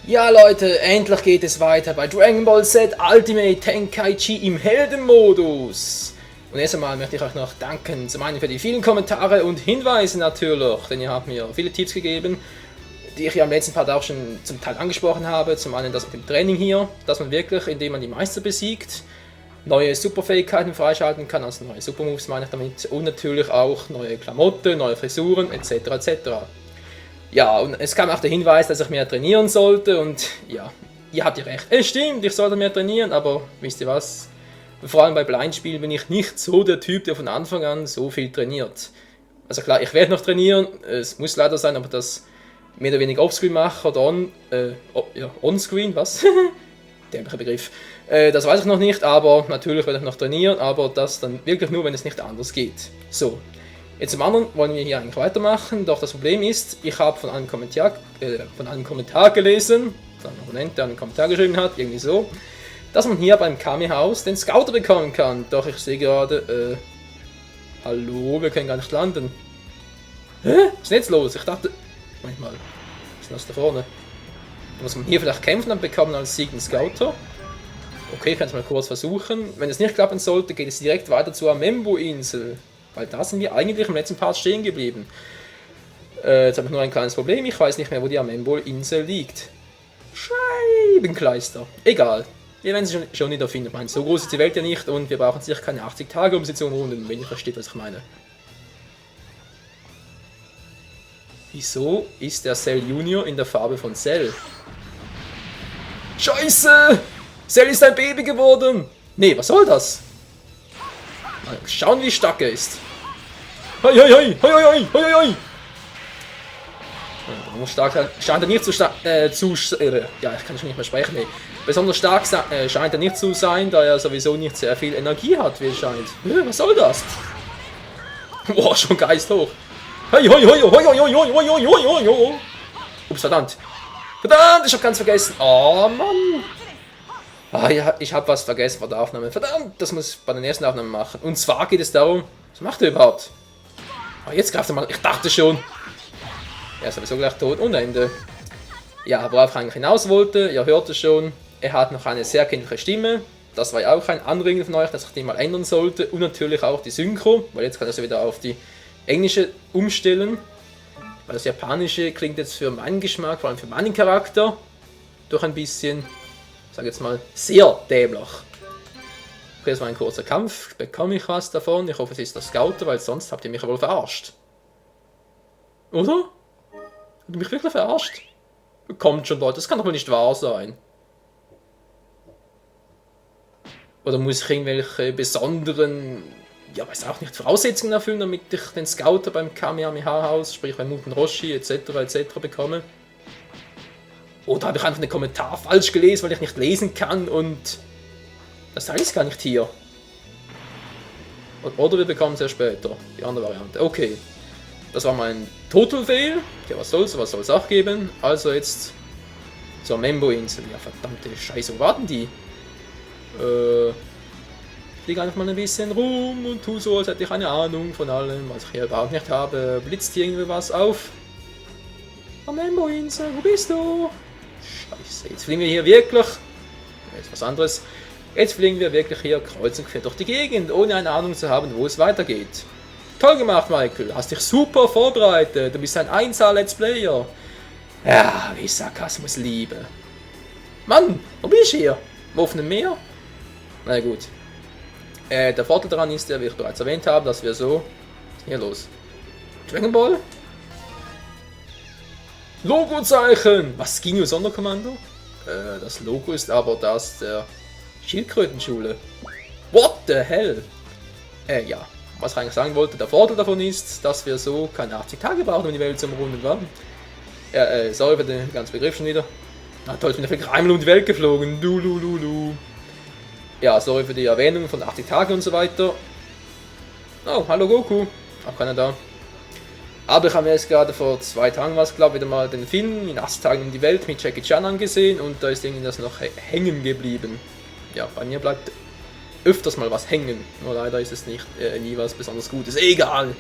Ja Leute, endlich geht es weiter bei Dragon Ball Z Ultimate Tenkaichi im Heldenmodus. Und erst einmal möchte ich euch noch danken, zum einen für die vielen Kommentare und Hinweise natürlich, denn ihr habt mir viele Tipps gegeben, die ich ja im letzten Part auch schon zum Teil angesprochen habe. Zum einen das mit dem Training hier, dass man wirklich, indem man die Meister besiegt, neue Superfähigkeiten freischalten kann, also neue Supermoves meine ich damit, und natürlich auch neue Klamotten, neue Frisuren etc. etc. Ja, und es kam auch der Hinweis, dass ich mehr trainieren sollte und ja, ihr habt ja recht. Es stimmt, ich sollte mehr trainieren, aber wisst ihr was? Vor allem bei Blindspielen bin ich nicht so der Typ, der von Anfang an so viel trainiert. Also klar, ich werde noch trainieren, es muss leider sein, aber das mehr oder weniger offscreen mache oder onscreen, was? Dämlicher Begriff. Das weiß ich noch nicht, aber natürlich werde ich noch trainieren, aber das dann wirklich nur, wenn es nicht anders geht. So. Jetzt zum anderen wollen wir hier eigentlich weitermachen, doch das Problem ist, ich habe von einem Kommentar gelesen, von einem Abonnent, der einen Kommentar geschrieben hat, irgendwie so, dass man hier beim Kami-Haus den Scouter bekommen kann. Doch ich sehe gerade, hallo, wir können gar nicht landen. Hä? Was ist denn jetzt los? Ich dachte, manchmal, was ist denn das da vorne? Da muss man hier vielleicht kämpfen, dann bekommen als Sieg den Scouter. Okay, ich kann es mal kurz versuchen. Wenn es nicht klappen sollte, geht es direkt weiter zur Amembo-Insel. Weil da sind wir eigentlich im letzten Part stehen geblieben. Jetzt habe ich nur ein kleines Problem. Ich weiß nicht mehr, wo die Amembo-Insel liegt. Scheibenkleister. Egal. Wir werden sie schon wieder finden. Ich meine, so groß ist die Welt ja nicht und wir brauchen sicher keine 80 Tage, um sie zu umrunden, wenn ihr versteht, was ich meine. Wieso ist der Cell Junior in der Farbe von Cell? Scheiße! Cell ist ein Baby geworden! Nee, was soll das? Mal schauen, wie stark er ist. Hoi, hoi, hoi, hoi, hoi, hoi, hoi. Ja, stark scheint er nicht ja, ich kann schon nicht mehr sprechen. Nee. Besonders stark scheint er nicht zu sein, da er sowieso nicht sehr viel Energie hat, wie es scheint. Was soll das? Boah, schon Geist hoch. Hoi, hoi, hoi, hoi, hoi, hoi, hoi, hoi, hoi, hoi. Ups, verdammt. Verdammt, ich hab ganz vergessen. Oh, Mann. Ah ja, ich habe was vergessen bei der Aufnahme. Verdammt, das muss ich bei den ersten Aufnahmen machen. Und zwar geht es darum, was macht er überhaupt? Oh, jetzt greift er mal. Ich dachte schon. Er ist sowieso gleich tot und Ende. Ja, worauf ich eigentlich hinaus wollte, ihr hört es schon, er hat noch eine sehr kindliche Stimme. Das war ja auch ein Anregen von euch, dass ich die mal ändern sollte. Und natürlich auch die Synchro, weil jetzt kann er sie wieder auf die englische umstellen. Weil das japanische klingt jetzt für meinen Geschmack, vor allem für meinen Charakter, doch ein bisschen, sag jetzt mal, sehr dämlich. Okay, das war ein kurzer Kampf. Bekomme ich was davon? Ich hoffe, es ist der Scouter, weil sonst habt ihr mich ja wohl verarscht. Oder? Habt ihr mich wirklich verarscht? Kommt schon, Leute, das kann doch wohl nicht wahr sein. Oder muss ich irgendwelche besonderen, ja, weiß auch nicht, Voraussetzungen erfüllen, damit ich den Scouter beim Kamehameha-Haus, sprich bei Muten Roshi etc. bekomme? Oder habe ich einfach einen Kommentar falsch gelesen, weil ich nicht lesen kann und das Teil ist gar nicht hier. Oder wir bekommen es ja später, die andere Variante. Okay, das war mein Total-Fail. Ja, was soll's auch geben. Also jetzt zur Amembo-Insel. Ja, verdammte Scheiße, wo warten die? Ich fliege einfach mal ein bisschen rum und tu so, als hätte ich eine Ahnung von allem, was ich hier überhaupt nicht habe. Blitzt hier irgendwie was auf? Amembo-Insel, wo bist du? Scheiße, jetzt fliegen wir hier wirklich. Jetzt was anderes. Jetzt fliegen wir wirklich hier kreuz und quer durch die Gegend, ohne eine Ahnung zu haben, wo es weitergeht. Toll gemacht, Michael. Hast dich super vorbereitet. Du bist ein 1A-Let's Player. Ja, wie Sarkasmus liebe. Mann, wo bin ich hier? Im offenen Meer? Na gut. Der Vorteil daran ist ja, wie ich bereits erwähnt habe, dass wir so... Was ist hier los? Dragon Ball? Logo-Zeichen! Was? Ginyu Sonderkommando? Das Logo ist aber das der Schildkrötenschule. What the hell? Ja. Was ich eigentlich sagen wollte, der Vorteil davon ist, dass wir so keine 80 Tage brauchen, um die Welt zu umrunden, wa? Sorry für den ganzen Begriff schon wieder. Na toll, ich bin dafür einmal um die Welt geflogen. Du. Ja, sorry für die Erwähnung von 80 Tagen und so weiter. Oh, hallo Goku. Auch keiner da. Aber ich habe mir jetzt gerade vor 2 Tagen wieder mal den Film in 80 Tagen um die Welt mit Jackie Chan angesehen und da ist irgendwie das noch hängen geblieben. Ja, bei mir bleibt öfters mal was hängen, nur leider ist es nicht nie was besonders Gutes. Egal!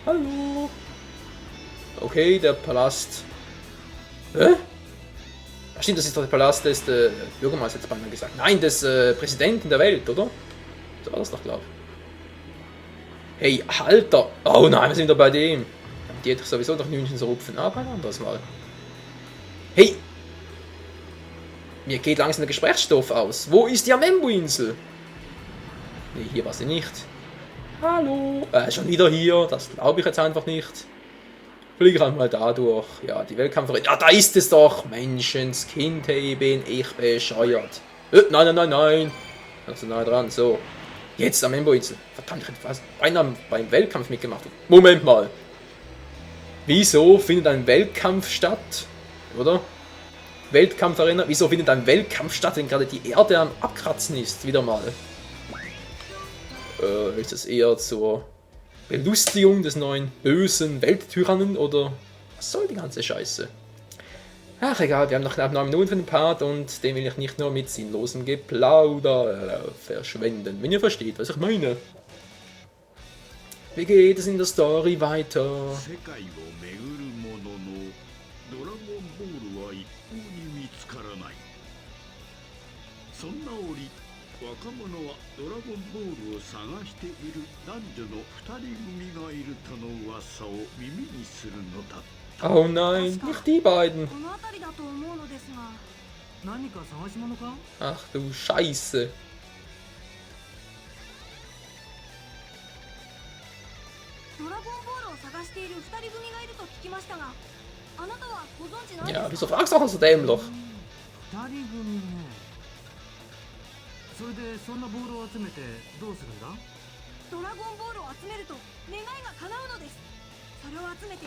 Hallo! Okay, der Palast Hä? Ach, stimmt, das ist doch der Palast des Bürgermeisters, jetzt beinahe gesagt. Nein, des Präsidenten der Welt, oder? So war das doch, glaube ich. Hey, Alter! Oh nein, wir sind doch bei dem. Die hätte ich sowieso nach München so rupfen. Aber ein anderes Mal. Hey! Mir geht langsam der Gesprächsstoff aus. Wo ist die Amembo-Insel? Nee, hier war sie nicht. Hallo? Schon wieder hier. Das glaube ich jetzt einfach nicht. Fliege halt mal da durch. Ja, die Weltkampferin. Ja, da ist es doch. Menschenskind, hey, bin ich bescheuert. Nein, nein, nein, nein. Also nah dran. So. Jetzt Amembo-Insel. Verdammt, ich hätte fast beinahe beim Weltkampf mitgemacht. Moment mal. Wieso findet ein Weltkampf statt? Oder? Weltkampfarena. Wieso findet ein Weltkampf statt, wenn gerade die Erde am Abkratzen ist? Wieder mal. Ist das eher zur Belustigung des neuen bösen Welttyrannen oder was soll die ganze Scheiße? Ach egal, wir haben noch knapp 9 Minuten für den Part und den will ich nicht nur mit sinnlosem Geplauder verschwenden, wenn ihr versteht, was ich meine. Wie geht es in der Story weiter? Oh nein, nicht die beiden. Ach du Scheiße. Ja, wieso fragst du auch so dämlich? それでそんなボールを集めてどうするんだ？ドラゴンボールを集めると願いが叶うのです。それを集めて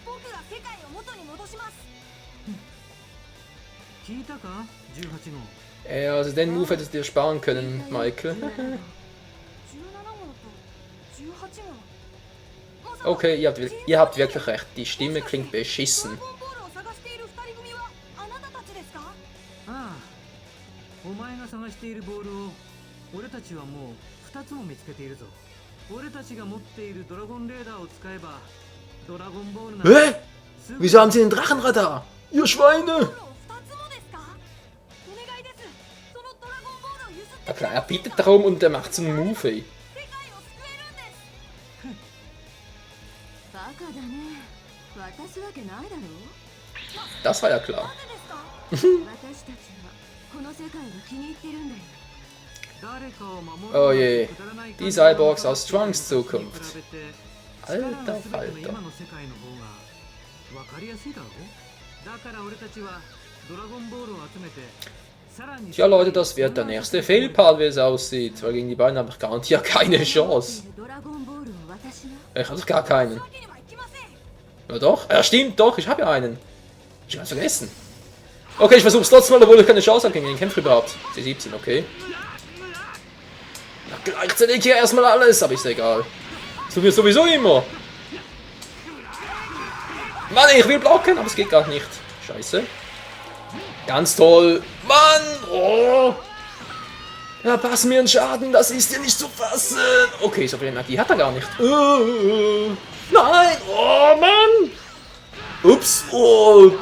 僕が世界を元に戻します。聞いたか？18号。Also den Move hättest du dir sparen können, Michael. Okay, ihr habt wirklich recht. Die Stimme klingt beschissen. お前が探しているボールを俺たちはもう2つも見つけているぞ。俺たちが持っているドラゴンレーダーを使えばドラゴンボールな Wieso haben sie den Drachenradar? Ihr Schweine! Ja klar, er bittet darum und er macht so einen Move, ey. Das war ja klar. Oh je, die Cyborgs aus Trunks Zukunft. Alter Falter. Tja Leute, das wird der nächste Fail-Part, wie es aussieht. Weil gegen die beiden habe ich garantiert keine Chance. Ich habe doch gar keinen. Ja doch, ja stimmt doch, ich habe ja einen. Ich habe vergessen. Okay, ich versuche es trotzdem mal, obwohl ich keine Chance habe gegen den Kämpfer überhaupt. C17, okay. Na, gleichzeitig hier erstmal alles, aber ist egal. Das tun wir sowieso immer. Mann, ich will blocken, aber es geht gar nicht. Scheiße. Ganz toll. Mann! Oh! Ja, pass mir einen Schaden, das ist ja nicht zu fassen. Okay, so viel Energie hat er gar nicht. Nein! Oh, Mann! Ups! Oh!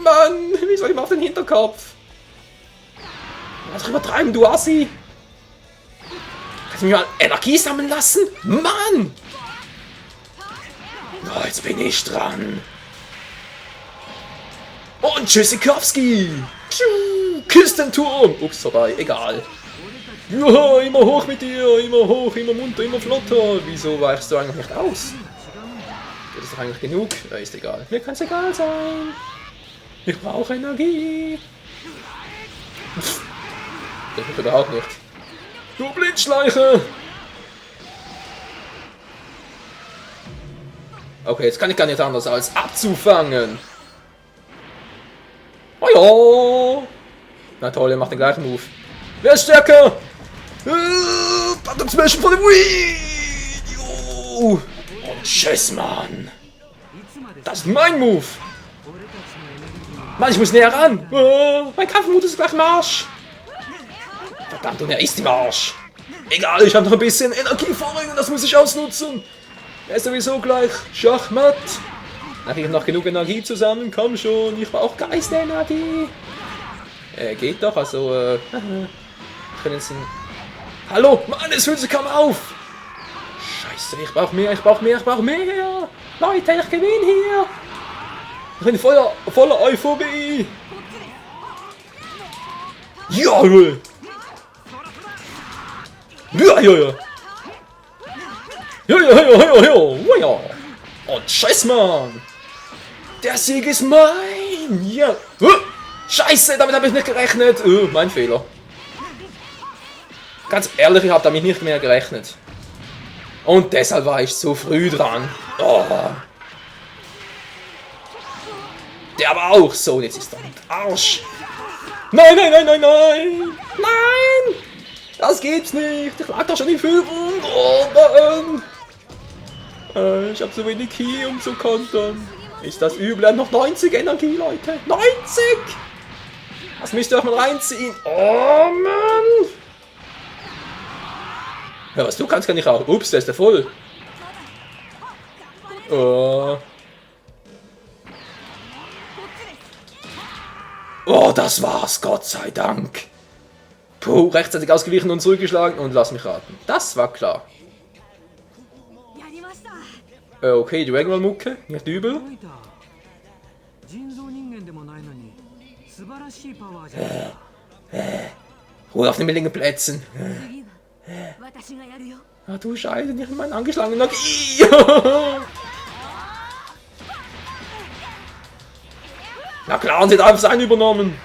Mann! Wie soll ich mal auf den Hinterkopf? Was übertreiben, du Assi? Kannst du mir mal Energie sammeln lassen? Mann! Oh, jetzt bin ich dran. Und Tschüssikowski! Küstenturm! Ups, vorbei, egal. Ja, immer hoch mit dir, immer hoch, immer munter, immer flotter. Wieso weichst du eigentlich nicht aus? Das ist doch eigentlich genug. Ja, ist egal. Mir kann es egal sein. Ich brauche Energie. Das wird überhaupt nicht. Du Blindschleiche! Okay, jetzt kann ich gar nicht anders als abzufangen. Oh ja! Na toll, er macht den gleichen Move. Wer ist stärker? Button Smash von dem Wii! Und tschüss, Mann! Das ist mein Move! Mann, ich muss näher ran! Mein Kampfmut ist gleich im Arsch! Verdammt, und er ist im Arsch! Egal, ich habe noch ein bisschen Energie vorrücken, das muss ich ausnutzen! Er ist sowieso gleich Schachmatt! Da kriege ich noch genug Energie zusammen. Komm schon, ich brauche Geisterenergie. Geht doch, also, können jetzt ein... Hallo, Mann, es hört sich kaum auf. Scheiße, ich brauche mehr, ich brauche mehr, ich brauche mehr. Leute, ich gewinne hier. Ich bin voller Euphorie. Ja, Junge. Ja, ja, ja. Ja, ja, ja, ja, ja, ja. Und scheiß, Mann. Der Sieg ist mein. Ja. Scheiße, damit habe ich nicht gerechnet. Mein Fehler. Ganz ehrlich, ich habe damit nicht mehr gerechnet. Und deshalb war ich so früh dran. Oh. Der war auch so. Und jetzt ist er mit Arsch. Nein, nein, nein, nein, nein. Nein. Das gibt's nicht. Ich lag doch schon in Führung. Oh Mann. Ich habe so wenig Ki, um zu kontern. Ist das übel? Er hat noch 90 Energie, Leute. 90! Das müsst ihr doch mal reinziehen. Oh Mann. Ja, was du kannst, kann ich auch. Ups, der ist ja voll. Oh. Oh, das war's, Gott sei Dank. Puh, rechtzeitig ausgewichen und zurückgeschlagen und lass mich raten. Das war klar. Okay, die Dragon-Mucke, nicht übel. Ruhe auf den billigen Plätzen. Ah, du Scheiße, nicht in meinen angeschlagenen Energie. Na klar, und sie hat einfach sein übernommen.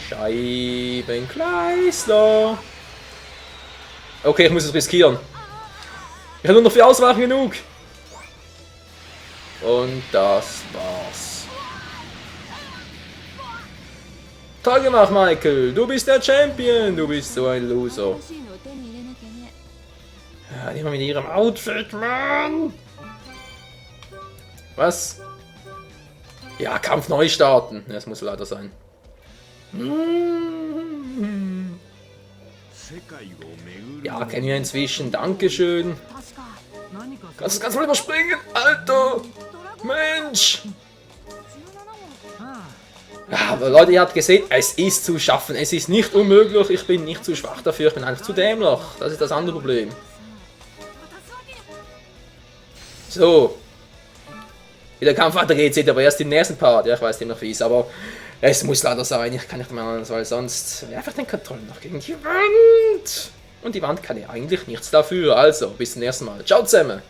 Scheibenkleister. Okay, ich muss es riskieren. Ich habe nur noch 4 Ausweichen genug. Und das war's. Toll gemacht, Michael. Du bist der Champion. Du bist so ein Loser. Ja, nicht mal mit ihrem Outfit, Mann. Was? Ja, Kampf neu starten. Das muss leider sein. Ja, kennen wir inzwischen. Dankeschön. Kannst du das ganz mal überspringen? Alter! Mensch! Ja, aber Leute, ihr habt gesehen, es ist zu schaffen. Es ist nicht unmöglich. Ich bin nicht zu schwach dafür. Ich bin einfach zu dämlich. Das ist das andere Problem. So. Wie der Kampf weitergeht, seht ihr aber erst im nächsten Part. Ja, ich weiß, dem noch fies, aber es muss leider sein. Ich kann nicht mehr anders, weil sonst einfach den Kontrollen noch gegen die Wand. Und die Wand kann ja eigentlich nichts dafür. Also, bis zum nächsten Mal. Ciao zusammen.